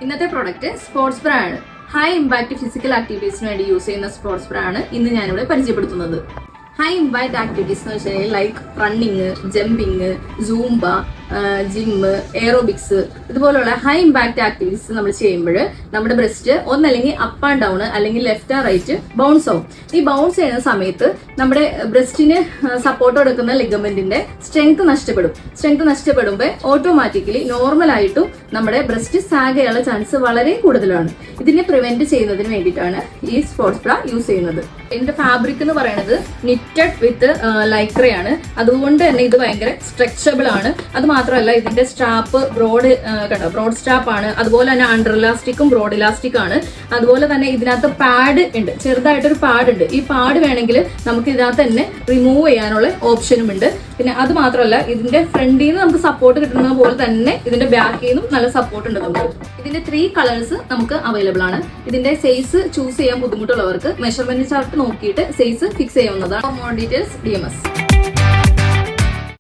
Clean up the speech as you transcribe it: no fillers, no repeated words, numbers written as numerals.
ഇന്നത്തെ product sports ബ്രാ ആണ്. High impact physical ആക്ടിവിറ്റീസിന് വേണ്ടി യൂസ് ചെയ്യുന്ന സ്പോർട്സ് ബ്രാ ആണ് ഇന്ന് ഞാനിവിടെ പരിചയപ്പെടുത്തുന്നത്. ഹൈ ഇമ്പാക്ട് ആക്ടിവിറ്റീസ് എന്ന് വെച്ചാൽ like running, jumping, Zumba, gym, aerobics ഇതുപോലുള്ള ഹൈ ഇമ്പാക്ട് ആക്ടിവിറ്റീസ് നമ്മൾ ചെയ്യുമ്പോൾ നമ്മുടെ ബ്രസ്റ്റ് ഒന്നല്ലെങ്കിൽ അപ്പ് ആൻഡ് ഡൗൺ അല്ലെങ്കിൽ ലെഫ്റ്റ് ആൻഡ് റൈറ്റ് ബൗൺസ് ആവും. ഈ ബൗൺസ് ചെയ്യുന്ന സമയത്ത് നമ്മുടെ ബ്രസ്റ്റിന് സപ്പോർട്ട് കൊടുക്കുന്ന ലിഗമെന്റിന്റെ സ്ട്രെങ്ത് നഷ്ടപ്പെടും. സ്ട്രെങ്ത് നഷ്ടപ്പെടുമ്പോൾ ഓട്ടോമാറ്റിക്കലി നോർമൽ ആയിട്ടും നമ്മുടെ ബ്രസ്റ്റ് സാഗ് ചെയ്യാനുള്ള ചാൻസ് വളരെ കൂടുതലാണ്. ഇതിനെ പ്രിവെന്റ് ചെയ്യുന്നതിന് വേണ്ടിയിട്ടാണ് ഈ സ്പോർട്സ് ബ്രാ യൂസ് ചെയ്യുന്നത്. ഇതിന്റെ ഫാബ്രിക് എന്ന് പറയുന്നത് നിറ്റഡ് വിത്ത് ലൈക്രയാണ്. അതുകൊണ്ട് തന്നെ ഇത് ഭയങ്കര സ്ട്രെച്ചബിൾ ആണ്. അത് മാത്രമല്ല ഇതിന്റെ സ്ട്രാപ്പ് ബ്രോഡ് സ്ട്രാപ്പ് ആണ്. അതുപോലെ തന്നെ അണ്ടർ ഇലാസ്റ്റിക്കും ബ്രോഡ് ഇലാസ്റ്റിക് ആണ്. അതുപോലെ തന്നെ ഇതിനകത്ത് പാഡ് ഉണ്ട്, ചെറുതായിട്ടൊരു പാഡ് ഉണ്ട്. ഈ പാഡ് വേണമെങ്കിൽ നമുക്ക് ഇതിനകത്ത് തന്നെ റിമൂവ് ചെയ്യാനുള്ള ഓപ്ഷനും ഉണ്ട്. പിന്നെ അത് മാത്രമല്ല ഇതിന്റെ ഫ്രണ്ടിൽ നിന്ന് നമുക്ക് സപ്പോർട്ട് കിട്ടുന്ന പോലെ തന്നെ ഇതിന്റെ ബാക്കിൽ നിന്നും നല്ല സപ്പോർട്ട് ഉണ്ട് നമുക്ക്. ഇതിന്റെ 3 കളേഴ്സ് നമുക്ക് അവൈലബിൾ ആണ്. ഇതിന്റെ സൈസ് ചൂസ് ചെയ്യാൻ ബുദ്ധിമുട്ടുള്ളവർക്ക് മെഷർമെന്റ് ചാർട്ട് നോക്കിയിട്ട് സൈസ് ഫിക്സ് ചെയ്യാവുന്നതാണ്. For more details DMS.